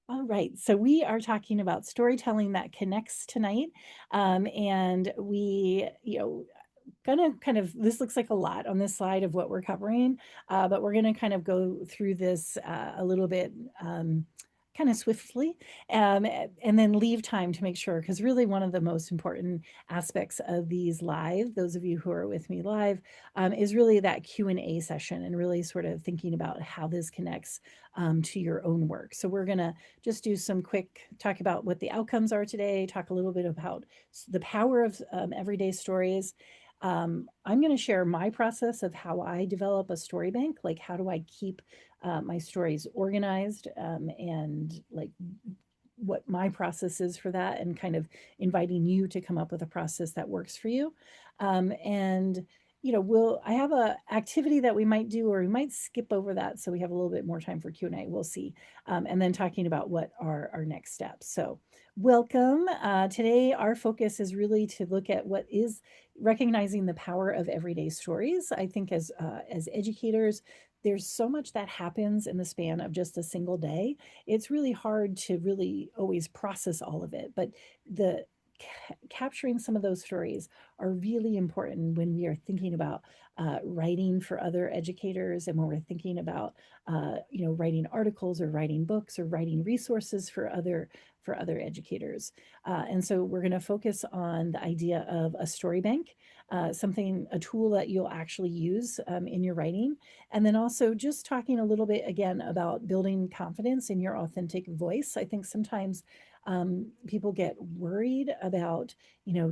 All right, so we are talking about storytelling that connects tonight, and gonna kind of this looks like a lot on this slide of what we're covering, but we're gonna kind of go through this a little bit kind of swiftly, and then leave time to make sure, because really one of the most important aspects of these live, those of you who are with me live, is really that Q&A session and really sort of thinking about how this connects to your own work. So we're gonna just do some quick talk about what the outcomes are today, talk a little bit about the power of everyday stories. I'm going to share my process of how I develop a story bank. Like, how do I keep my stories organized, and like what my process is for that, and kind of inviting you to come up with a process that works for you. And I have a activity that we might do, or we might skip over that so we have a little bit more time for Q&A. We'll see. And then talking about what are our next steps. So welcome. Today our focus is really to look at what is recognizing the power of everyday stories. I think as educators, there's so much that happens in the span of just a single day. It's really hard to really always process all of it, but the capturing some of those stories are really important when we are thinking about writing for other educators, and when we're thinking about writing articles or writing books or writing resources for other educators. And so we're going to focus on the idea of a story bank, a tool that you'll actually use in your writing. And then also just talking a little bit again about building confidence in your authentic voice. I think sometimes people get worried about,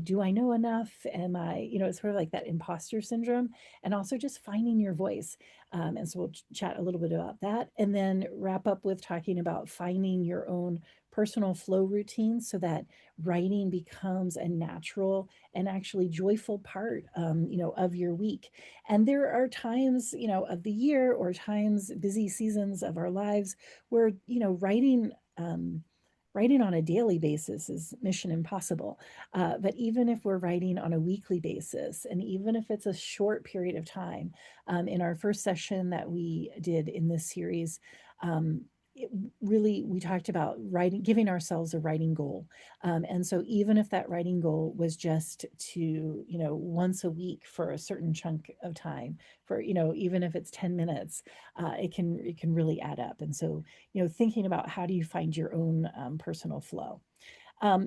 do I know enough? Am I, it's sort of like that imposter syndrome, and also just finding your voice. And so we'll chat a little bit about that, and then wrap up with talking about finding your own personal flow routine so that writing becomes a natural and actually joyful part, of your week. And there are times, of the year, or times, busy seasons of our lives where, writing on a daily basis is mission impossible. But even if we're writing on a weekly basis, and even if it's a short period of time, in our first session that we did in this series, um, it really, we talked about writing, giving ourselves a writing goal. And so even if that writing goal was just to, once a week for a certain chunk of time, for, even if it's 10 minutes, it can really add up. And so, thinking about how do you find your own personal flow.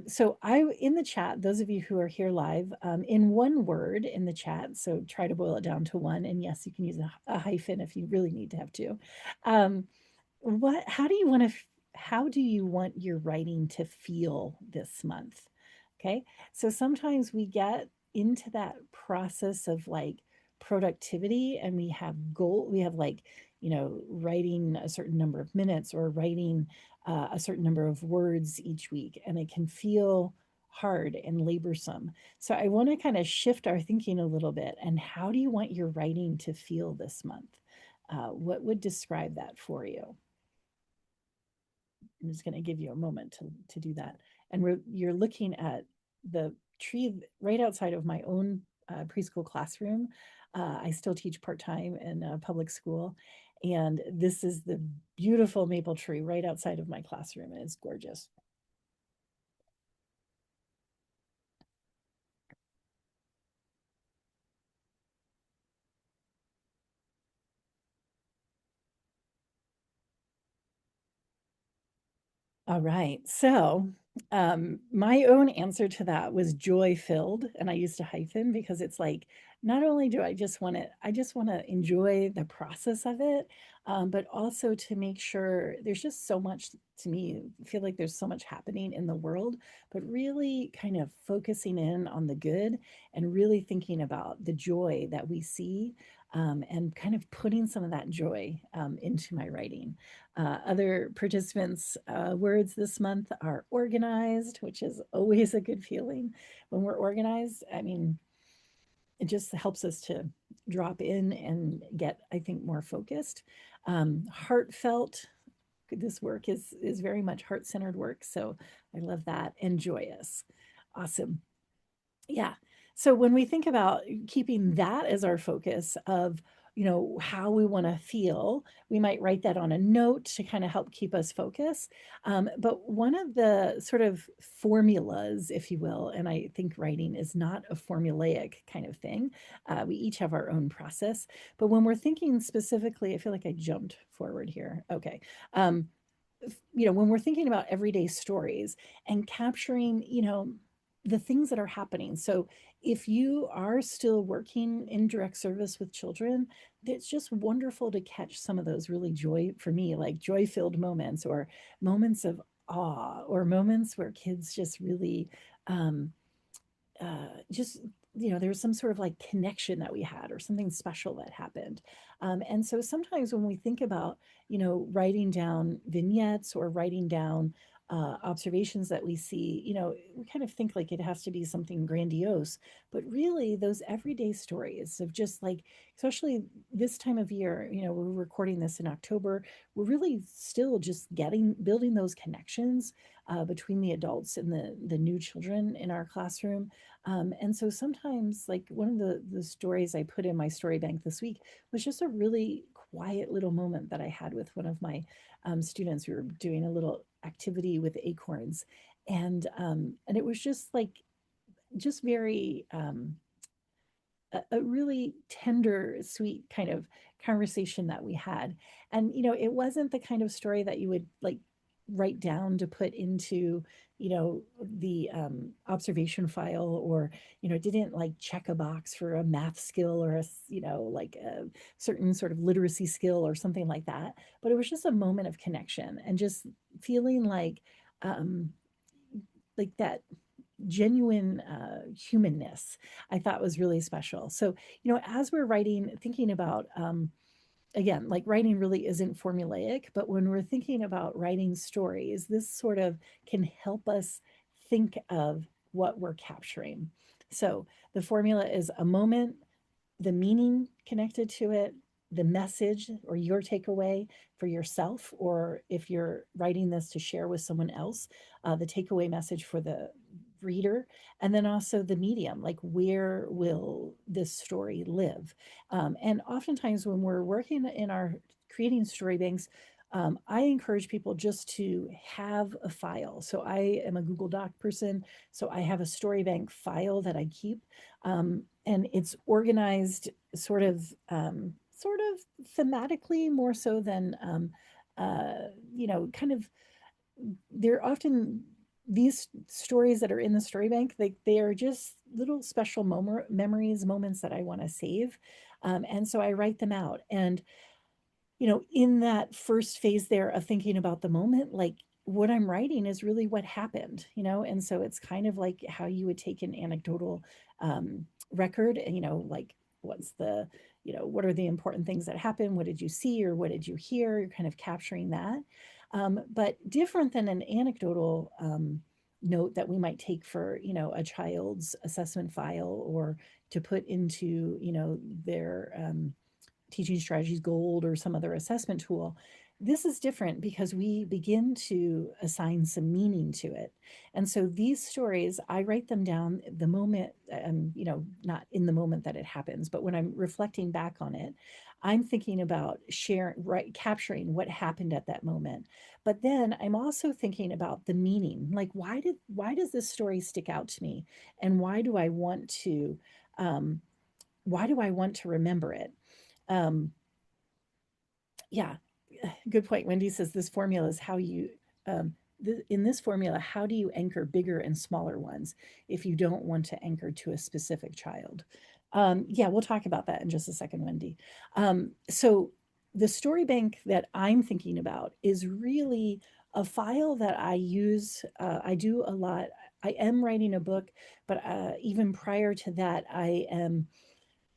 So in the chat, those of you who are here live, in one word in the chat, so try to boil it down to one. And yes, you can use a hyphen if you really need to have two. What, how do you want your writing to feel this month? Okay. So sometimes we get into that process of like productivity, and we have like, writing a certain number of minutes, or writing a certain number of words each week, and it can feel hard and laborsome. So I want to kind of shift our thinking a little bit. And how do you want your writing to feel this month? What would describe that for you? I'm just going to give you a moment to do that. And you're looking at the tree right outside of my own preschool classroom. I still teach part-time in a public school, and this is the beautiful maple tree right outside of my classroom, and it's gorgeous. All right. So, my own answer to that was joy filled. And I used a hyphen because it's like, not only do I just want to enjoy the process of it, but also to make sure there's just so much to me. I feel like there's so much happening in the world, but really kind of focusing in on the good, and really thinking about the joy that we see, and kind of putting some of that joy into my writing. Other participants' words this month are organized, which is always a good feeling when we're organized. I mean, it just helps us to drop in and get, I think, more focused. Heartfelt. This work is very much heart-centered work, so I love that. And joyous. Awesome. Yeah. So when we think about keeping that as our focus of how we want to feel. We might write that on a note to kind of help keep us focused. But one of the sort of formulas, if you will, and I think writing is not a formulaic kind of thing. We each have our own process. But when we're thinking specifically, I feel like I jumped forward here. Okay. Um, when we're thinking about everyday stories and capturing, the things that are happening. So if you are still working in direct service with children, it's just wonderful to catch some of those really for me, like joy filled moments or moments of awe or moments where kids just really um, just there was some sort of like connection that we had or something special that happened. And so sometimes when we think about writing down vignettes or writing down observations that we see, we kind of think like it has to be something grandiose, but really those everyday stories of just like, especially this time of year, we're recording this in October, we're really still just building those connections between the adults and the new children in our classroom. And so sometimes, like one of the stories I put in my story bank this week was just a really quiet little moment that I had with one of my students. We were doing a little activity with acorns, and it was just like just very a really tender, sweet kind of conversation that we had. And, it wasn't the kind of story that you would like write down to put into, the observation file, or, it didn't like check a box for a math skill or like a certain sort of literacy skill or something like that. But it was just a moment of connection and just feeling um, like that genuine humanness, I thought was really special. So, as we're writing, thinking about, again, like writing really isn't formulaic, but when we're thinking about writing stories, this sort of can help us think of what we're capturing. So the formula is a moment, the meaning connected to it, the message or your takeaway for yourself, or if you're writing this to share with someone else, the takeaway message for the reader, and then also the medium, like where will this story live? And oftentimes when we're working in our creating story banks, I encourage people just to have a file. So I am a Google Doc person, so I have a story bank file that I keep, and it's organized sort of thematically more so than kind of they're often these stories that are in the story bank, they are just little special memories, moments that I want to save, and so I write them out. And in that first phase there of thinking about the moment, like what I'm writing is really what happened, and so it's kind of like how you would take an anecdotal record, and, like what's the, what are the important things that happen? What did you see or what did you hear? You're kind of capturing that. But different than an anecdotal note that we might take for, a child's assessment file or to put into, their Teaching Strategies Gold or some other assessment tool. This is different because we begin to assign some meaning to it. And so these stories, I write them down the moment, not in the moment that it happens, but when I'm reflecting back on it, I'm thinking about capturing what happened at that moment. But then I'm also thinking about the meaning, like why does this story stick out to me? And why do I want to remember it? Um, yeah, good point. Wendy says this formula is how you, in this formula, how do you anchor bigger and smaller ones if you don't want to anchor to a specific child? Yeah, we'll talk about that in just a second, Wendy. So the story bank that I'm thinking about is really a file that I use. I do a lot. I am writing a book, but even prior to that,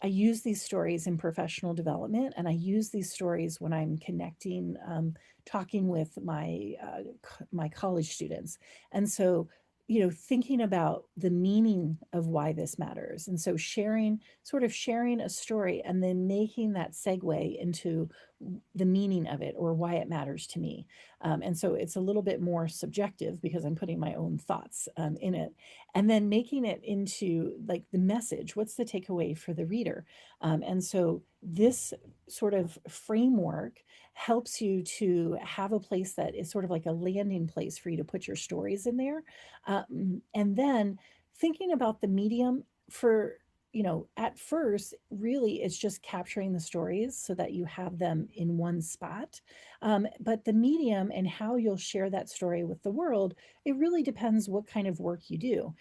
I use these stories in professional development, and I use these stories when I'm connecting, talking with my college students. And so, thinking about the meaning of why this matters, and so sharing a story, and then making that segue into the meaning of it or why it matters to me. And so it's a little bit more subjective because I'm putting my own thoughts in it, and then making it into like the message. What's the takeaway for the reader? And so this sort of framework helps you to have a place that is sort of like a landing place for you to put your stories in there. And then thinking about the medium for, at first, really it's just capturing the stories so that you have them in one spot. But the medium and how you'll share that story with the world, it really depends what kind of work you do.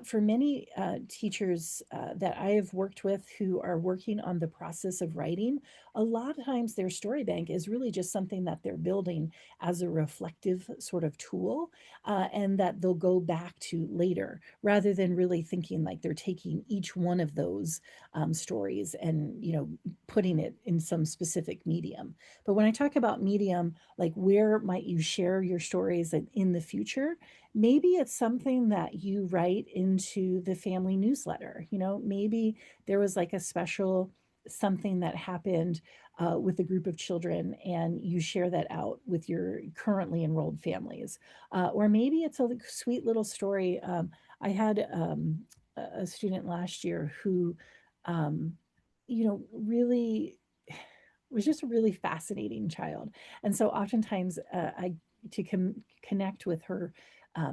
For many teachers that I have worked with who are working on the process of writing, a lot of times their story bank is really just something that they're building as a reflective sort of tool, and that they'll go back to later rather than really thinking like they're taking each one of those stories and putting it in some specific medium. But when I talk about medium, like where might you share your stories in the future, maybe it's something that you write into the family newsletter. Maybe there was like a special something that happened with a group of children and you share that out with your currently enrolled families. Or maybe it's a sweet little story. I had a student last year who, um, really was just a really fascinating child. And so oftentimes I to connect with her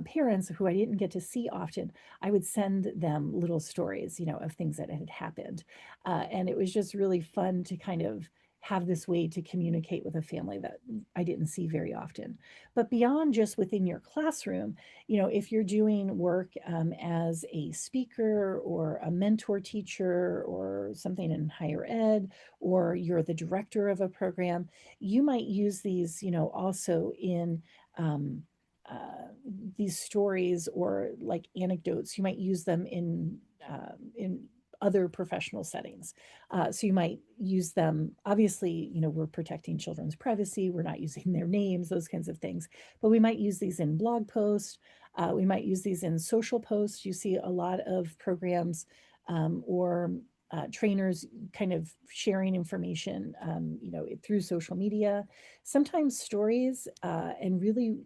parents who I didn't get to see often, I would send them little stories, of things that had happened. And it was just really fun to kind of have this way to communicate with a family that I didn't see very often. But beyond just within your classroom, if you're doing work as a speaker or a mentor teacher or something in higher ed, or you're the director of a program, you might use these, also in um, these stories or like anecdotes. You might use them in other professional settings. So you might use them. Obviously, we're protecting children's privacy. We're not using their names, those kinds of things. But we might use these in blog posts. We might use these in social posts. You see a lot of programs or trainers kind of sharing information, through social media. Sometimes stories and really,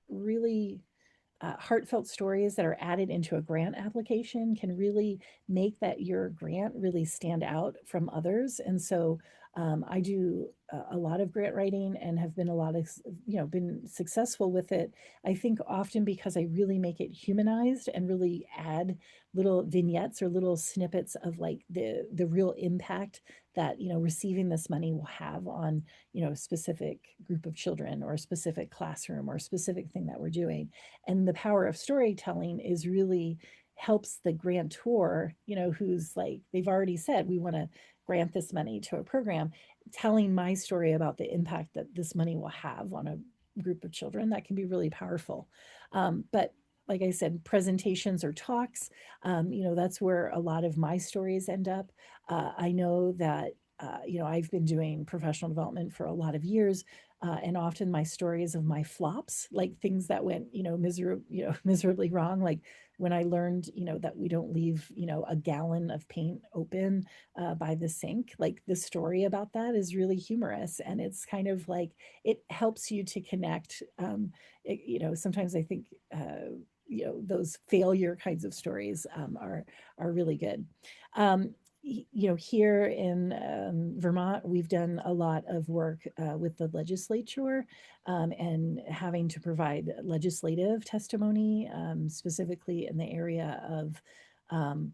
really heartfelt stories that are added into a grant application can really make that your grant really stand out from others. And so I do a lot of grant writing and have been a lot of, been successful with it. I think often because I really make it humanized and really add little vignettes or little snippets of like the real impact that receiving this money will have on a specific group of children or a specific classroom or a specific thing that we're doing. And the power of storytelling is really helps the grantor, who's like, they've already said, we want to grant this money to a program, telling my story about the impact that this money will have on a group of children. That can be really powerful. But like I said, presentations or talks, that's where a lot of my stories end up. I know that I've been doing professional development for a lot of years, and often my stories of my flops, like things that went, miserably wrong, like when I learned, that we don't leave, a gallon of paint open by the sink. Like the story about that is really humorous, and it's kind of like it helps you to connect. Sometimes I think. Those failure kinds of stories are really good. Um, Here in Vermont, we've done a lot of work with the legislature and having to provide legislative testimony, specifically in the area of um,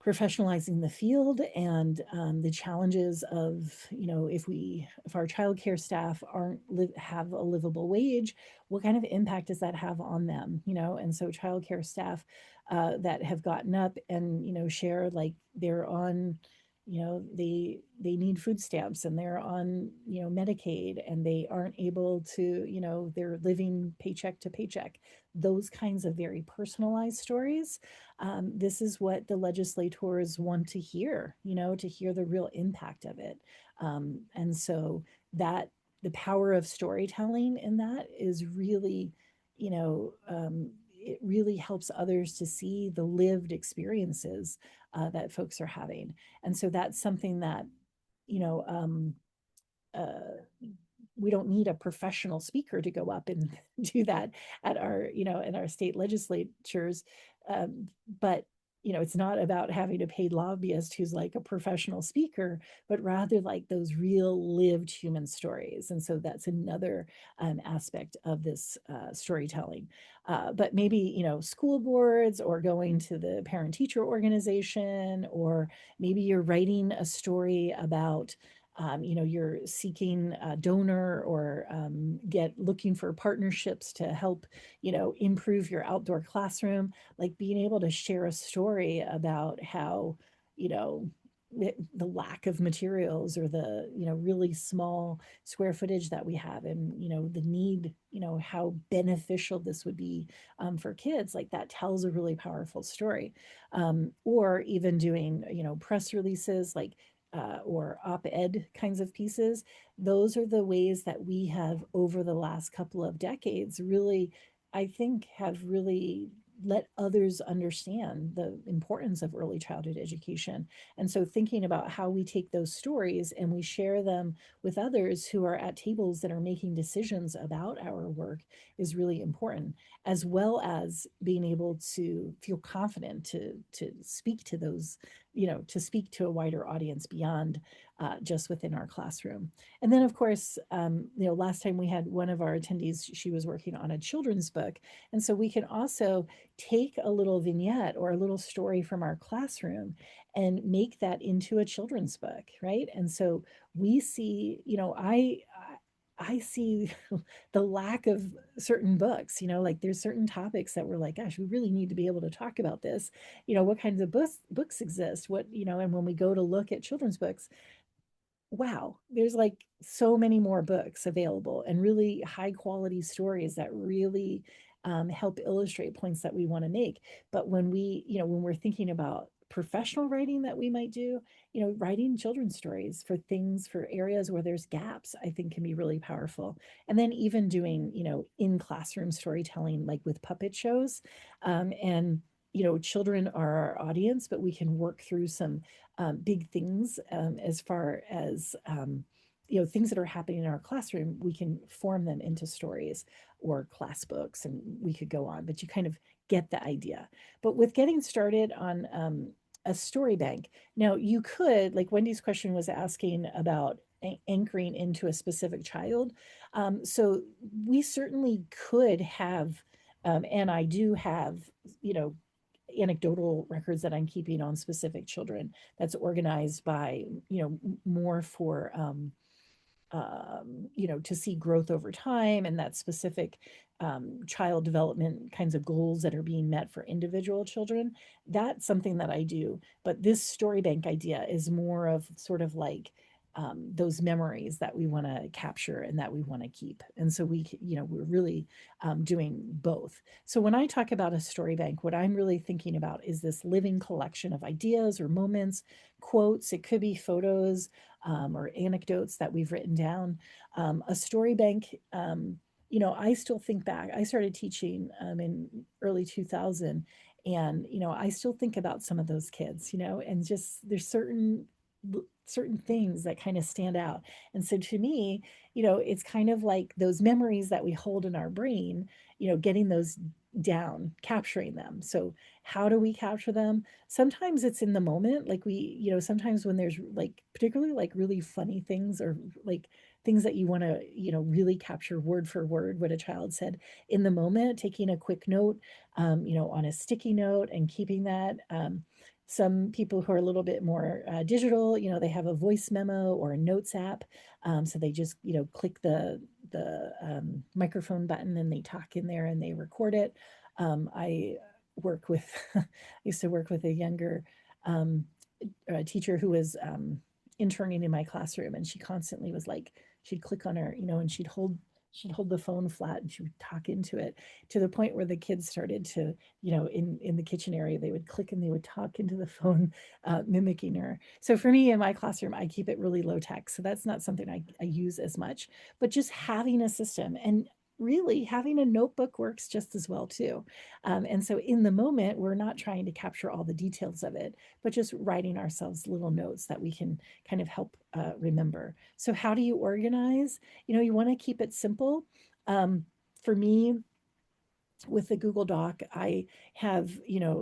professionalizing the field and the challenges of if our childcare staff aren't have a livable wage, what kind of impact does that have on them? And so childcare staff that have gotten up and share like they're on, they need food stamps and they're on Medicaid and they aren't able to, they're living paycheck to paycheck. Those kinds of very personalized stories, this is what the legislators want to hear, to hear the real impact of it. And so that the power of storytelling in that is really, it really helps others to see the lived experiences that folks are having. And so that's something that, you know, um, we don't need a professional speaker to go up and do that at our, in our state legislatures. But it's not about having a paid lobbyist who's like a professional speaker, but rather like those real lived human stories. And so that's another aspect of this storytelling. But maybe, school boards, or going to the parent teacher organization, or maybe you're writing a story about you're seeking a donor, or get looking for partnerships to help, improve your outdoor classroom. Like being able to share a story about how, you know, the lack of materials, or the, really small square footage that we have, and, the need, how beneficial this would be for kids, like that tells a really powerful story. Or even doing, press releases, like or op-ed kinds of pieces. Those are the ways that we have, over the last couple of decades, really, I think, have really let others understand the importance of early childhood education. And so thinking about how we take those stories and we share them with others who are at tables that are making decisions about our work is really important, as well as being able to feel confident to speak to those, to speak to a wider audience beyond just within our classroom. And then, of course, last time we had one of our attendees, she was working on a children's book. And so we can also take a little vignette or a little story from our classroom and make that into a children's book, right? And so we see, I see the lack of certain books, like there's certain topics that we're like, gosh, we really need to be able to talk about this. What kinds of books exist? What, and when we go to look at children's books, wow, there's like so many more books available, and really high quality stories that really help illustrate points that we want to make. But when when we're thinking about professional writing that we might do, writing children's stories for things, for areas where there's gaps, I think can be really powerful. And then even doing, in classroom storytelling, like with puppet shows. And children are our audience, but we can work through some big things, as far as things that are happening in our classroom. We can form them into stories or class books, and we could go on, but you kind of get the idea. But with getting started on a story bank, now you could, like Wendy's question was asking about anchoring into a specific child. So we certainly could have, and I do have, you know, anecdotal records that I'm keeping on specific children, that's organized by, more for, to see growth over time, and that specific child development kinds of goals that are being met for individual children. That's something that I do. But this story bank idea is more of sort of like, those memories that we want to capture and that we want to keep. And so we're really doing both. So when I talk about a story bank, what I'm really thinking about is this living collection of ideas or moments, quotes. It could be photos, or anecdotes that we've written down. A story bank, I still think back. I started teaching in early 2000, and I still think about some of those kids, and just there's certain things that kind of stand out. And so to me, it's kind of like those memories that we hold in our brain, getting those down, capturing them. So how do we capture them? Sometimes it's in the moment, like sometimes when there's like particularly like really funny things, or like things that you want to, really capture word for word what a child said in the moment, taking a quick note, on a sticky note and keeping that. Some people who are a little bit more digital, they have a voice memo or a notes app. So they just, click the microphone button and they talk in there and they record it. I work with, I used to work with a younger teacher who was interning in my classroom, and she constantly was like, she'd click on her, and she'd hold the phone flat and she would talk into it, to the point where the kids started to, in the kitchen area, they would click and they would talk into the phone, mimicking her. So for me in my classroom, I keep it really low tech. So that's not something I use as much, but just having a system. And really having a notebook works just as well too. And so in the moment, we're not trying to capture all the details of it, but just writing ourselves little notes that we can kind of help remember. So how do you organize? You want to keep it simple. For me, with the Google Doc, I have,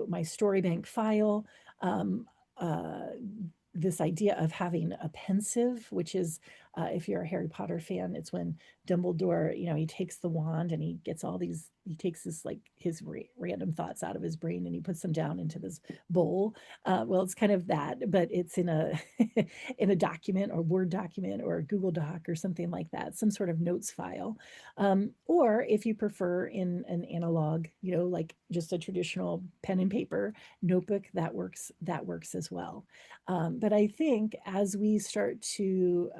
my story bank file, um, uh, this idea of having a pensive, which is, if you're a Harry Potter fan, it's when Dumbledore, he takes the wand and he takes this like his random thoughts out of his brain and he puts them down into this bowl. Well, it's kind of that, but it's in a in a document or Word document or a Google Doc or something like that, some sort of notes file. Or if you prefer in an analog, like just a traditional pen and paper notebook, that works as well. But I think as we start to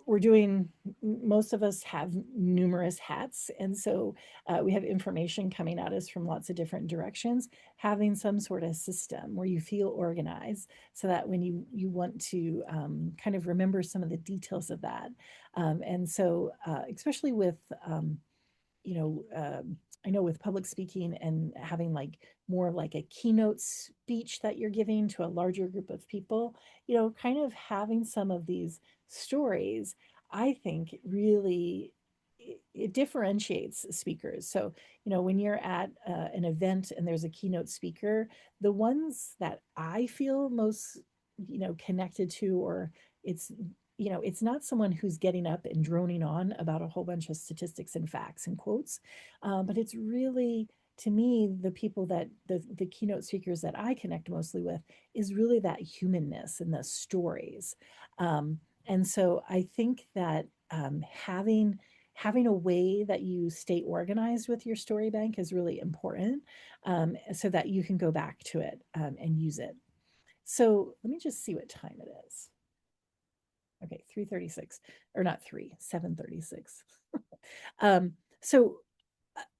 we're doing, most of us have numerous hats. And so we have information coming at us from lots of different directions. Having some sort of system where you feel organized so that when you want to kind of remember some of the details of that. And so, especially with, you know, um, I know with public speaking and having like more like a keynote speech that you're giving to a larger group of people, kind of having some of these stories, I think really it differentiates speakers. So, when you're at an event and there's a keynote speaker, the ones that I feel most, connected to, or it's it's not someone who's getting up and droning on about a whole bunch of statistics and facts and quotes, but it's really, to me, the people that the keynote speakers that I connect mostly with is really that humanness and the stories. And so I think that having a way that you stay organized with your story bank is really important, so that you can go back to it and use it. So let me just see what time it is. Okay, 3:36, or not 3, 7:36. Um, so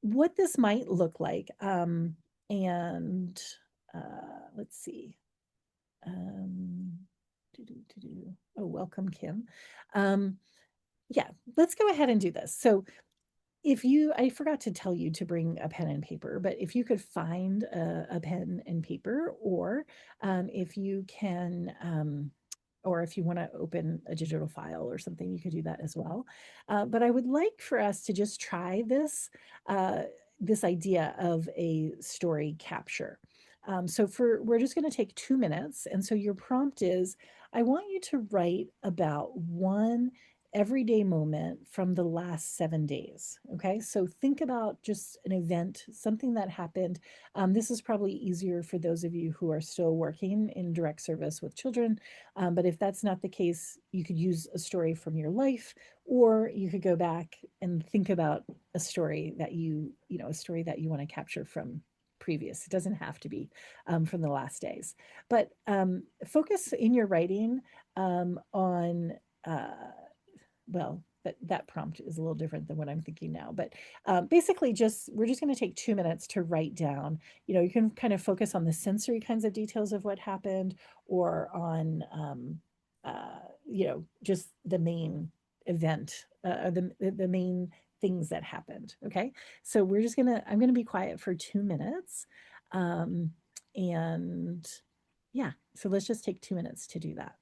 what this might look like, and let's see. Um, oh, welcome, Kim. Um, yeah, let's go ahead and do this. So I forgot to tell you to bring a pen and paper, but if you could find a pen and paper, or if you can, or if you want to open a digital file or something, you could do that as well. But I would like for us to just try uh, this idea of a story capture. So we're just going to take 2 minutes. And so your prompt is, I want you to write about one everyday moment from the last 7 days. Okay, so think about just an event, something that happened. This is probably easier for those of you who are still working in direct service with children. But if that's not the case, you could use a story from your life, or you could go back and think about a story that a story that you want to capture from previous. It doesn't have to be from the last days, but focus in your writing on uh, well, that prompt is a little different than what I'm thinking now. But basically, we're just going to take 2 minutes to write down. You can kind of focus on the sensory kinds of details of what happened, or on just the main event, the main things that happened. Okay, so I'm gonna be quiet for 2 minutes, um, and yeah, so let's just take 2 minutes to do that.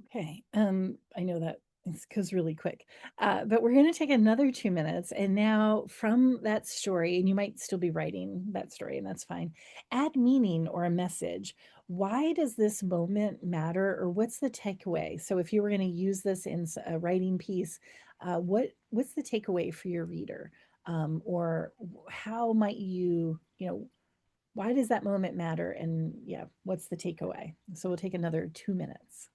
Okay. I know that it goes really quick, but we're going to take another 2 minutes. And now, from that story, and you might still be writing that story, and that's fine, add meaning or a message. Why does this moment matter, or what's the takeaway? So, if you were going to use this in a writing piece, what's the takeaway for your reader? Or how might why does that moment matter? And yeah, what's the takeaway? So, we'll take another 2 minutes.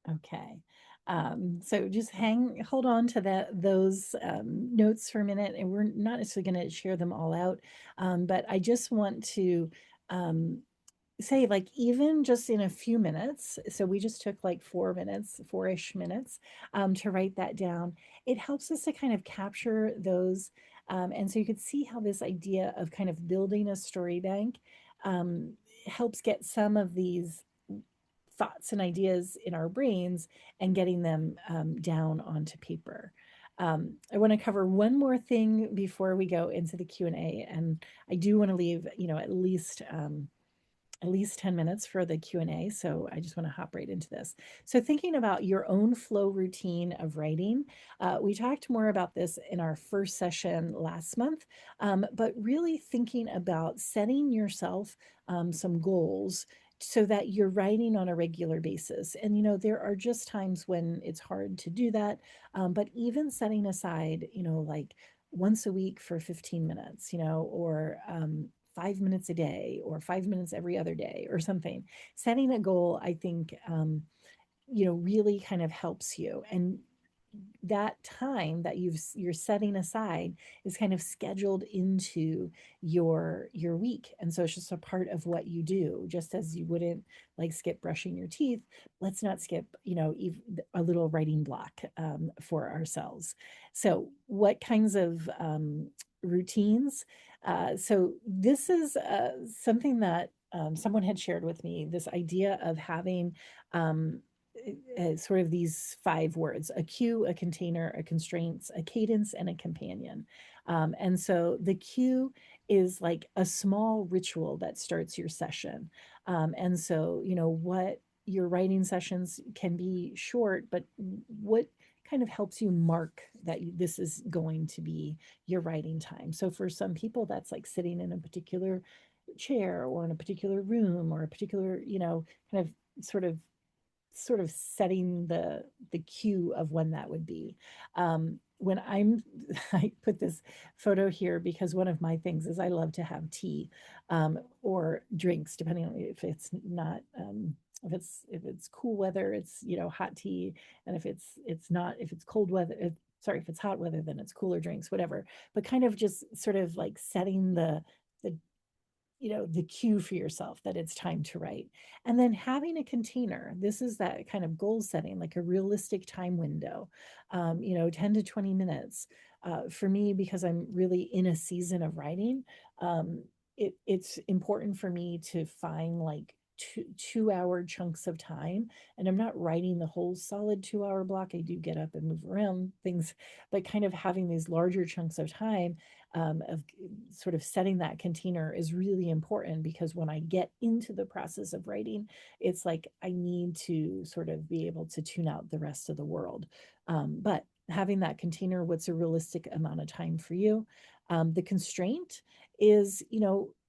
Okay. So just hold on to those notes for a minute, and we're not necessarily going to share them all out. But I just want to um, say, like, even just in a few minutes, so we just took like 4 minutes, 4-ish minutes, to write that down. It helps us to kind of capture those. And so you could see how this idea of kind of building a story bank um, helps get some of these thoughts and ideas in our brains and getting them down onto paper. I want to cover one more thing before we go into the Q&A, and I do want to leave, at least 10 minutes for the Q&A, so I just want to hop right into this. So thinking about your own flow routine of writing, we talked more about this in our first session last month, but really thinking about setting yourself some goals so that you're writing on a regular basis. And there are just times when it's hard to do that, but even setting aside, like once a week for 15 minutes, or 5 minutes a day, or 5 minutes every other day, or something. Setting a goal, I think, really kind of helps you. And that time that you're setting aside is kind of scheduled into your week, and so it's just a part of what you do. Just as you wouldn't like skip brushing your teeth, let's not skip a little writing block for ourselves. So what kinds of routines? So this is something that someone had shared with me, this idea of having um, sort of these 5 words: a cue, a container, a constraints, a cadence, and a companion. And so the cue is like a small ritual that starts your session. And so, what your writing sessions can be short, but what kind of helps you mark that this is going to be your writing time. So for some people, that's like sitting in a particular chair or in a particular room or a particular, kind of sort of setting the cue of when that would be. When I'm, I put this photo here because one of my things is I love to have tea, or drinks, depending on if it's not, if it's cool weather, it's hot tea, and if it's not, if it's cold weather. Sorry, if it's hot weather, then it's cooler drinks, whatever. But kind of just sort of like setting the the cue for yourself that it's time to write. And then having a container, this is that kind of goal setting, like a realistic time window, 10 to 20 minutes. For me, because I'm really in a season of writing, it's important for me to find like 2 hour chunks of time. And I'm not writing the whole solid 2 hour block. I do get up and move around things, but kind of having these larger chunks of time, of sort of setting that container is really important, because when I get into the process of writing, it's like I need to sort of be able to tune out the rest of the world. But having that container, what's a realistic amount of time for you? The constraint is,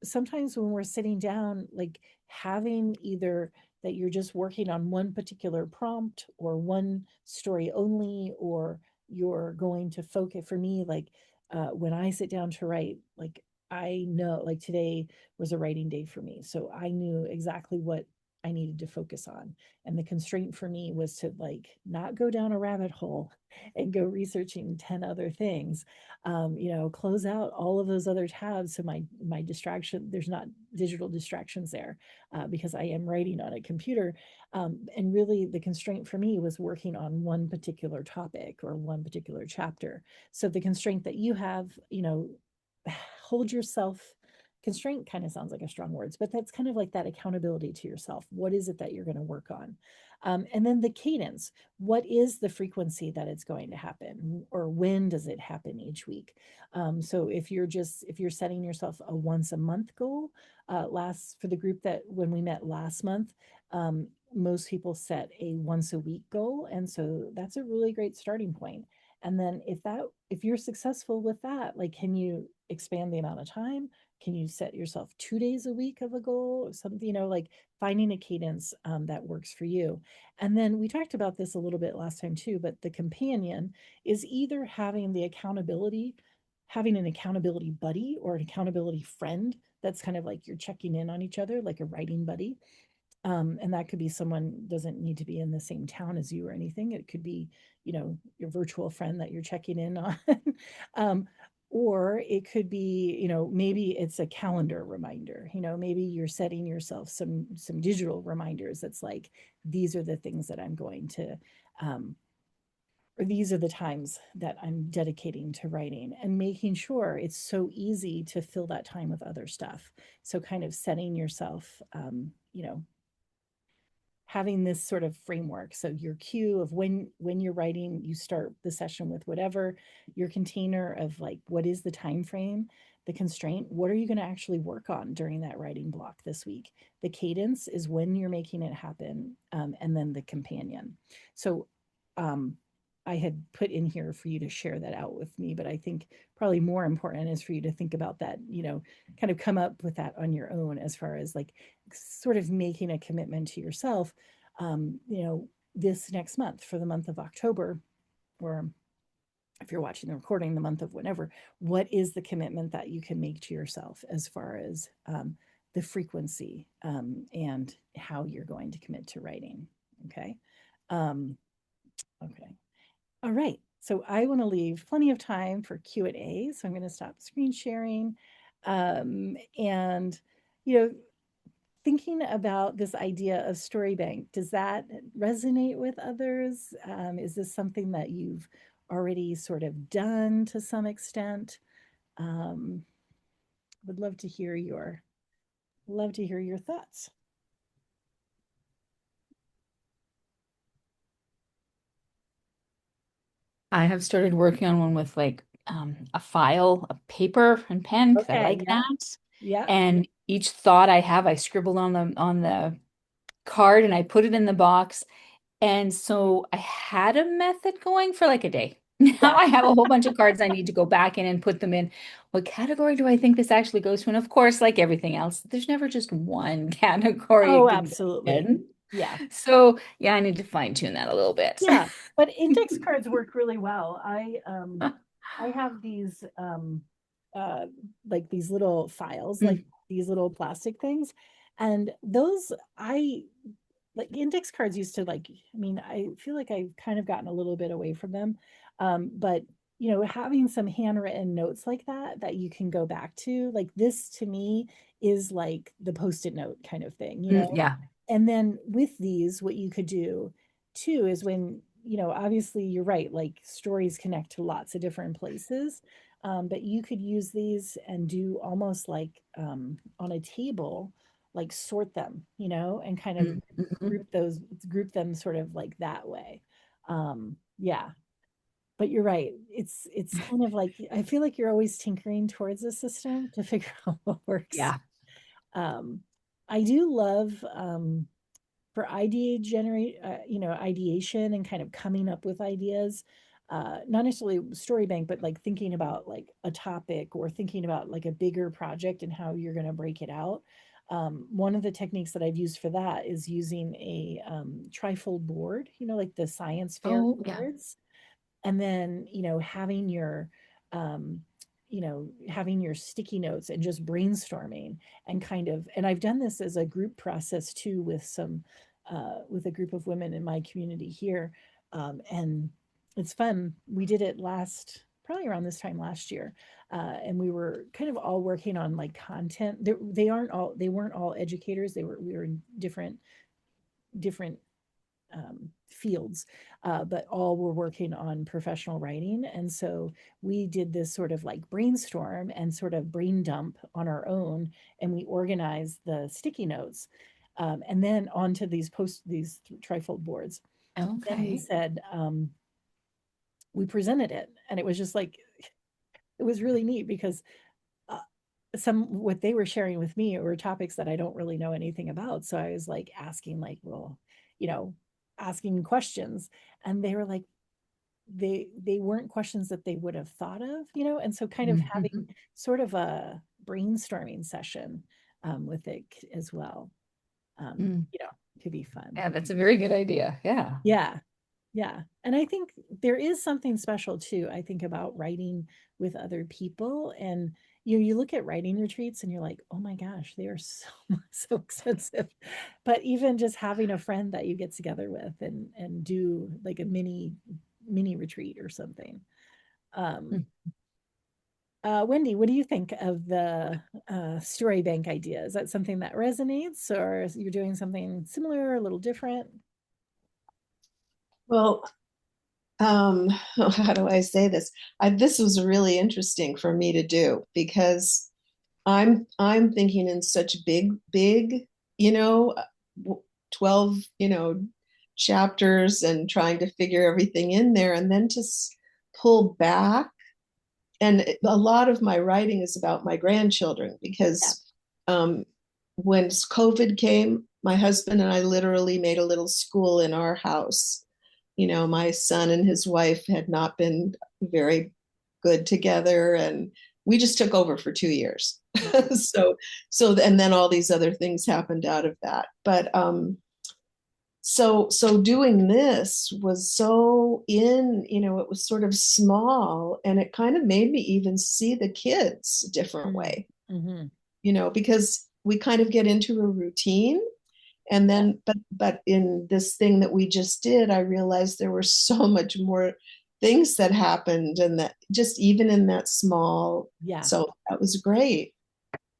sometimes when we're sitting down, like having either that you're just working on one particular prompt or one story only, or you're going to focus. For me, like, when I sit down to write, like I know, like today was a writing day for me. So I knew exactly what I needed to focus on. And the constraint for me was to like not go down a rabbit hole and go researching 10 other things. Close out all of those other tabs. So my distraction, there's not digital distractions there, because I am writing on a computer. And really the constraint for me was working on one particular topic or one particular chapter. So the constraint that you have, hold yourself. Constraint kind of sounds like a strong words, but that's kind of like that accountability to yourself. What is it that you're going to work on? And then the cadence. What is the frequency that it's going to happen, or when does it happen each week? So if you're setting yourself a once a month goal, last for the group that when we met last month, most people set a once a week goal, and so that's a really great starting point. And then if you're successful with that, like, can you expand the amount of time? Can you set yourself 2 days a week of a goal or something, like finding a cadence, that works for you. And then we talked about this a little bit last time too, but the companion is either having an accountability buddy or an accountability friend that's kind of like you're checking in on each other, like a writing buddy. And that could be someone, doesn't need to be in the same town as you or anything. It could be, your virtual friend that you're checking in on. um, or it could be, maybe it's a calendar reminder. Maybe you're setting yourself some digital reminders. That's like, these are the things that I'm going to, or these are the times that I'm dedicating to writing, and making sure it's so easy to fill that time with other stuff. So kind of setting yourself, having this sort of framework. So your cue of when you're writing, you start the session with whatever your container of, like, what is the time frame, the constraint, what are you going to actually work on during that writing block this week? The cadence is when you're making it happen, and then the companion. So I had put in here for you to share that out with me, but I think probably more important is for you to think about that, kind of come up with that on your own, as far as like sort of making a commitment to yourself, this next month, for the month of October, or if you're watching the recording, the month of whenever, what is the commitment that you can make to yourself as far as, the frequency, and how you're going to commit to writing. Okay. Okay. All right. So I want to leave plenty of time for Q&A. So I'm going to stop screen sharing. And, you know, thinking about this idea of story bank, does that resonate with others? Is this something that you've already sort of done to some extent? Um, would love to hear your thoughts. I have started working on one with like a file, a paper and pen because I Okay. like Yeah. that. Yeah. And each thought I have, I scribbled on the card and I put it in the box. And so I had a method going for like a day. Now Yeah. I have a whole bunch of cards I need to go back in and put them in. What category do I think this actually goes to? And of course, like everything else, there's never just one category it Oh, could go absolutely. in. Yeah. So yeah, I need to fine tune that a little bit. Yeah, but index cards work really well. I have these uh like these little files, like Mm, these little plastic things, and those I like index cards used to like, I mean, I feel like I've kind of gotten a little bit away from them. But having some handwritten notes like that that you can go back to, like this to me is like the post-it note kind of thing, yeah. and then with these, what you could do too is when, obviously you're right, like stories connect to lots of different places. But you could use these and do almost like on a table, like sort them, and kind of Mm, mhm. group those, group them sort of like that way. Yeah, but you're right. It's kind of like I feel like you're always tinkering towards the system to figure out what works. Yeah. Um, I do love for ideation and kind of coming up with ideas. Not necessarily story bank, but like thinking about like a topic or thinking about like a bigger project and how you're going to break it out. One of the techniques that I've used for that is using a trifold board, like the science fair Oh, yeah. boards, and then um having your sticky notes and just brainstorming and kind of, and I've done this as a group process too with some with a group of women in my community here. And it's fun. We did it last, probably around this time last year. And we were kind of all working on like content. They weren't all educators. We were in different fields, but all were working on professional writing. And so we did this sort of like brainstorm and sort of brain dump on our own, and we organized the sticky notes, and then onto these trifold boards. Then we Okay. said, we presented it, and it was just like it was really neat because uh, some what they were sharing with me were topics that I don't really know anything about. So I was like asking, like, well, you know, asking questions, and they were like, they weren't questions that they would have thought of, and so kind of Mhm. having sort of a brainstorming session with it as well, Mm. could be fun. Yeah, that's a very good idea. Yeah. Yeah. Yeah. And I think there is something special too, I think, about writing with other people. And you look at writing retreats and you're like, oh my gosh, they are so so expensive. But even just having a friend that you get together with and do like a mini retreat or something. Mm. Um, Wendy, what do you think of the story bank idea? Is that something that resonates, or you're doing something similar, a little different? Well, how do I say this? This was really interesting for me to do because I'm thinking in such big, you know, 12, chapters and trying to figure everything in there and then to pull back. And a lot of my writing is about my grandchildren Yeah. because when COVID came, my husband and I literally made a little school in our house. My son and his wife had not been very good together, and we just took over for 2 years. Wow. And then all these other things happened out of that. But so doing this was so it was sort of small, and it kind of made me even see the kids a different Mm. way, Mhm. because we kind of get into a routine. And Yeah. then but in this thing that we just did, I realized there were so much more things that happened, and that just even in that small, Yeah. so that was great.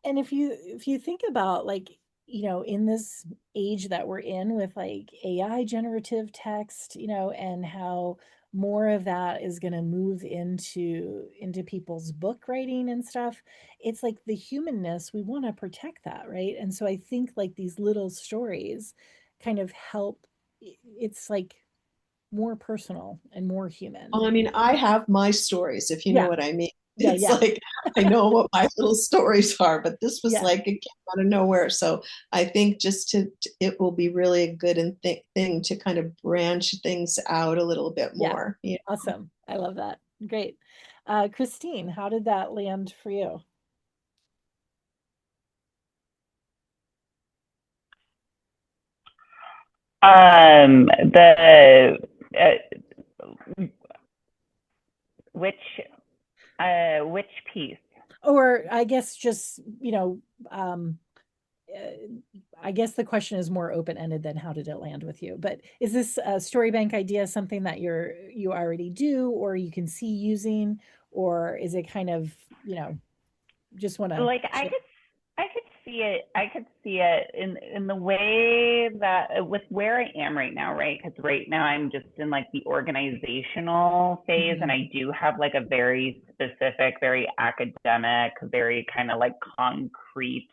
And if you think about like, in this age that we're in with like AI generative text, and how more of that is going to move into people's book writing and stuff, it's like the humanness, we want to protect that, right? And so I think like these little stories kind of help. It's like more personal and more human. Well, I mean, I have my stories, if you know Yeah. what I mean. Yeah, It's yeah, like I know what my little stories are, but this was yeah, like it came out of nowhere. So I think it will be really a good thing to kind of branch things out a little bit yeah. more. Yeah. Awesome. I love that. Great. Christine, how did that land for you? The which which piece? Or I guess just, um, uh, I guess the question is more open-ended than how did it land with you? But is this a story bank idea something that you already do or you can see using, or is it kind of, just want to Like share? I could see it in the way that with where I am right now, right? Because right now I'm just in like the organizational phase, and Mhm. I do have like a very specific, very academic, very kind of like concrete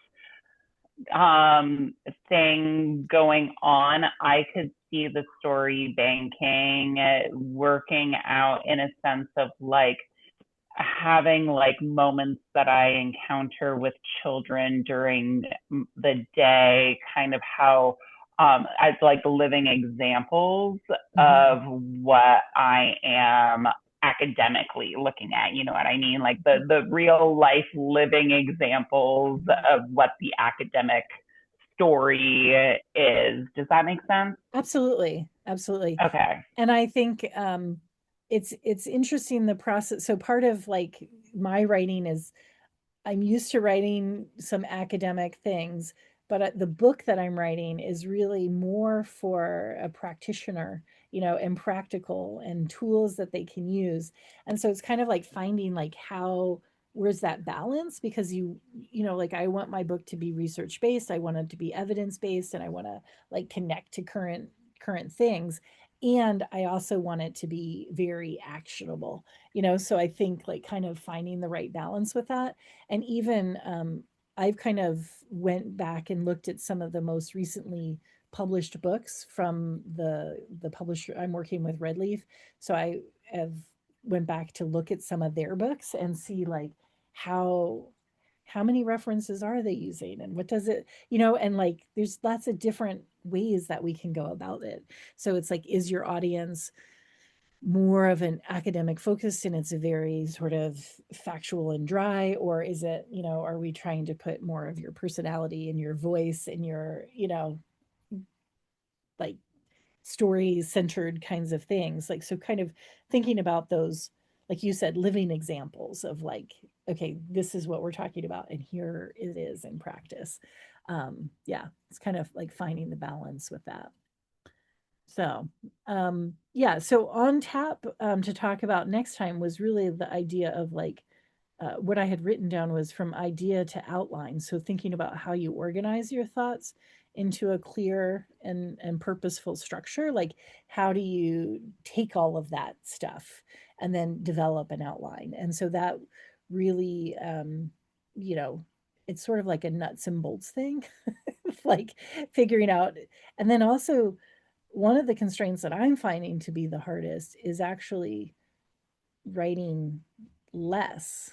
thing going on. I could see the story banking working out in a sense of like having like moments that I encounter with children during the day, kind of how as like living examples Mhm. of what I am academically looking at. You know what I mean? Like the real life living examples of what the academic story is. Does that make sense? Absolutely, absolutely. Okay. And I think it's interesting the process. So part of like my writing is I'm used to writing some academic things, but the book that I'm writing is really more for a practitioner, and practical and tools that they can use. And so it's kind of like finding like where's that balance, because like I want my book to be research based, I want it to be evidence based, and I want to like connect to current things, and I also want it to be very actionable, so I think like kind of finding the right balance with that. And even I've kind of went back and looked at some of the most recently published books from the publisher I'm working with, Redleaf. So I have went back to look at some of their books and see like how how many references are they using and what does it, and like there's lots of different ways that we can go about it. So it's like, is your audience more of an academic focus and it's a very sort of factual and dry, or is it, are we trying to put more of your personality and your voice and your, like story centered kinds of things, like, so kind of thinking about those, like you said, living examples of like, okay, this is what we're talking about and here it is in practice. Yeah, it's kind of like finding the balance with that. So, yeah, so on tap, to talk about next time was really the idea of like, what I had written down was from idea to outline. So thinking about how you organize your thoughts into a clear and purposeful structure. Like, how do you take all of that stuff and then develop an outline? And so that really, you know, it's sort of like a nuts and bolts thing, like figuring out, and then also one of the constraints that I'm finding to be the hardest is actually writing less,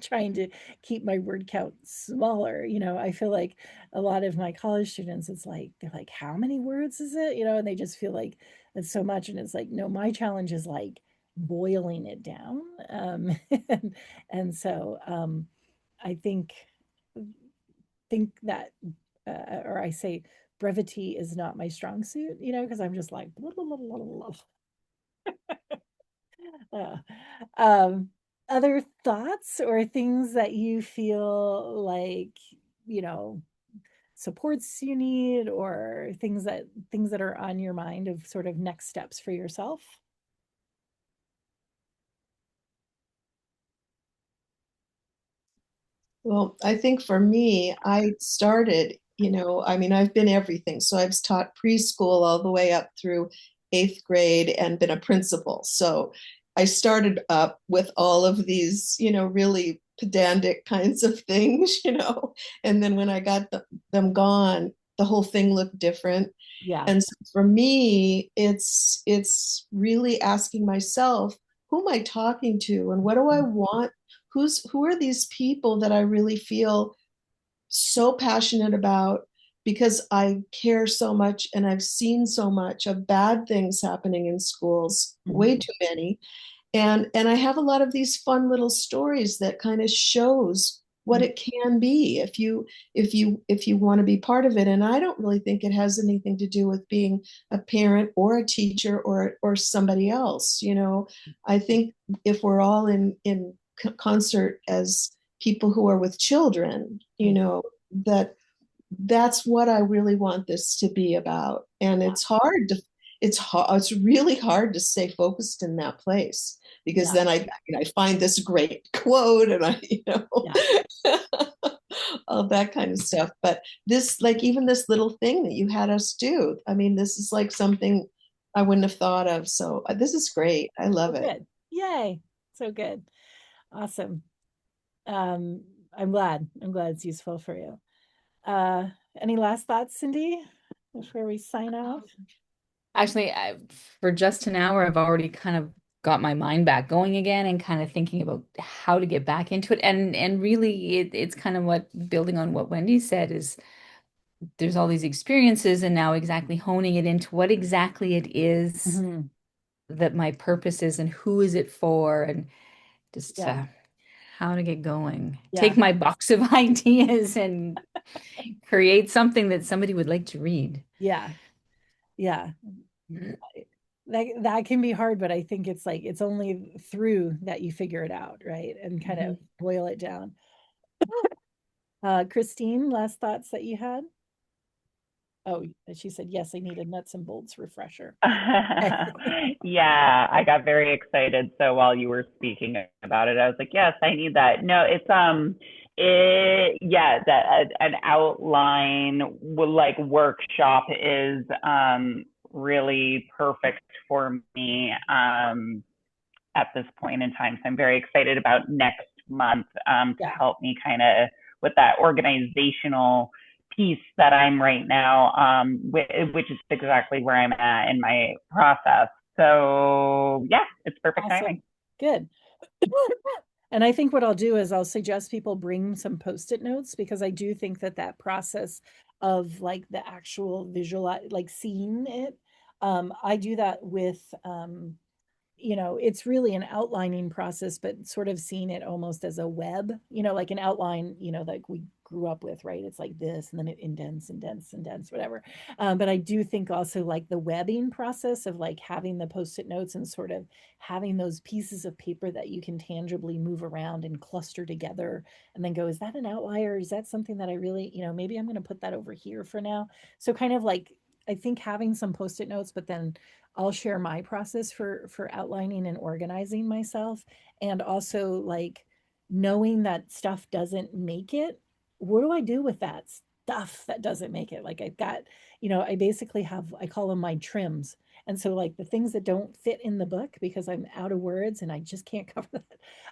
trying to keep my word count smaller. I feel like a lot of my college students, it's like, they're like, how many words is it? And they just feel like it's so much. And it's like, no, my challenge is like boiling it down. And, and so I think that, or I say brevity is not my strong suit, because I'm just like, blah, blah, blah, blah, blah, blah. Um, other thoughts or things that you feel like, you know, supports you need, or things that are on your mind of sort of next steps for yourself? Well, I think for me, I started, I mean, I've been everything. So I've taught preschool all the way up through eighth grade and been a principal. So I started up with all of these, really pedantic kinds of things, and then when I got them gone, the whole thing looked different. Yeah. And so for me, it's really asking myself, who am I talking to and what do I want? who are these people that I really feel so passionate about, because I care so much and I've seen so much of bad things happening in schools, way too many. And I have a lot of these fun little stories that kind of shows what it can be if you want to be part of it. And I don't really think it has anything to do with being a parent or a teacher or somebody else. I think if we're all in concert as people who are with children, that's what I really want this to be about. And it's really hard to stay focused in that place, because then I find this great quote and all that kind of stuff. But this, like, even this little thing that you had us do, I mean, this is like something I wouldn't have thought of. So this is great. I love it. Good. Yay. So good. Awesome. I'm glad it's useful for you. Any last thoughts, Cindy, before we sign off? Actually, for just an hour, I've already kind of got my mind back going again and kind of thinking about how to get back into it. And really, it's kind of building on what Wendy said, is there's all these experiences, and now exactly honing it into what exactly it is that my purpose is and who is it for, and just how to get going. Take my box of ideas and create something that somebody would like to read. Yeah. That can be hard, but I think it's like, it's only through that you figure it out, right? And kind of boil it down. Christine, last thoughts that you had? Oh, she said, yes, I need a nuts and bolts refresher. Yeah, I got very excited. So while you were speaking about it, I was like, yes, I need that. No, it's that an outline like workshop is really perfect for me at this point in time. So I'm very excited about next month to help me kind of with that organizational piece that I'm right now, which is exactly where I'm at in my process. So yeah, it's perfect timing. Good. And I think what I'll do is I'll suggest people bring some Post-it notes, because I do think that process of like the actual visual, like seeing it, I do that with, it's really an outlining process, but sort of seeing it almost as a web, like an outline, like we grew up with, right? It's like this, and then it indents, whatever. But I do think also like the webbing process of like having the Post-it notes and sort of having those pieces of paper that you can tangibly move around and cluster together and then go, is that an outlier? Is that something that I really, maybe I'm going to put that over here for now. So kind of like, I think having some Post-it notes, but then I'll share my process for outlining and organizing myself, and also like knowing that stuff doesn't make it. What do I do with that stuff that doesn't make it? Like I've got, I basically have, I call them my trims. And so like the things that don't fit in the book because I'm out of words and I just can't cover that,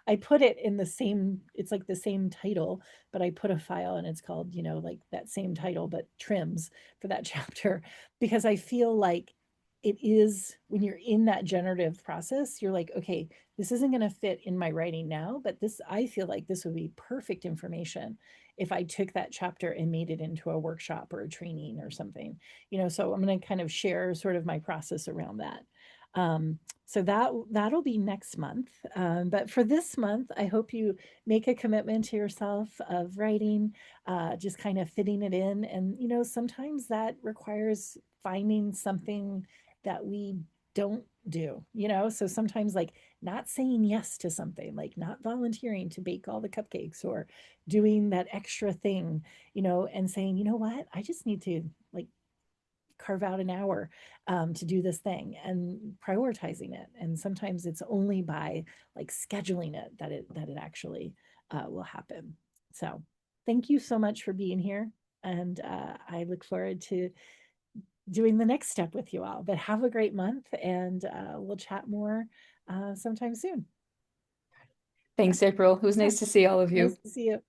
I put it in the same, it's like the same title, but I put a file and it's called, like that same title, but trims for that chapter, because I feel like it is, when you're in that generative process, you're like, okay, this isn't going to fit in my writing now, but this, I feel like this would be perfect information if I took that chapter and made it into a workshop or a training or something, so I'm going to kind of share sort of my process around that. So that'll be next month. But for this month, I hope you make a commitment to yourself of writing, just kind of fitting it in. And, sometimes that requires finding something that we don't do, so sometimes like not saying yes to something, like not volunteering to bake all the cupcakes or doing that extra thing, and saying, you know what, I just need to like carve out an hour to do this thing, and prioritizing it. And sometimes it's only by like scheduling it that it actually will happen. So thank you so much for being here, and I look forward to doing the next step with you all. But have a great month, and we'll chat more sometime soon. Thanks, April. It was nice to see all of you. Nice to see you.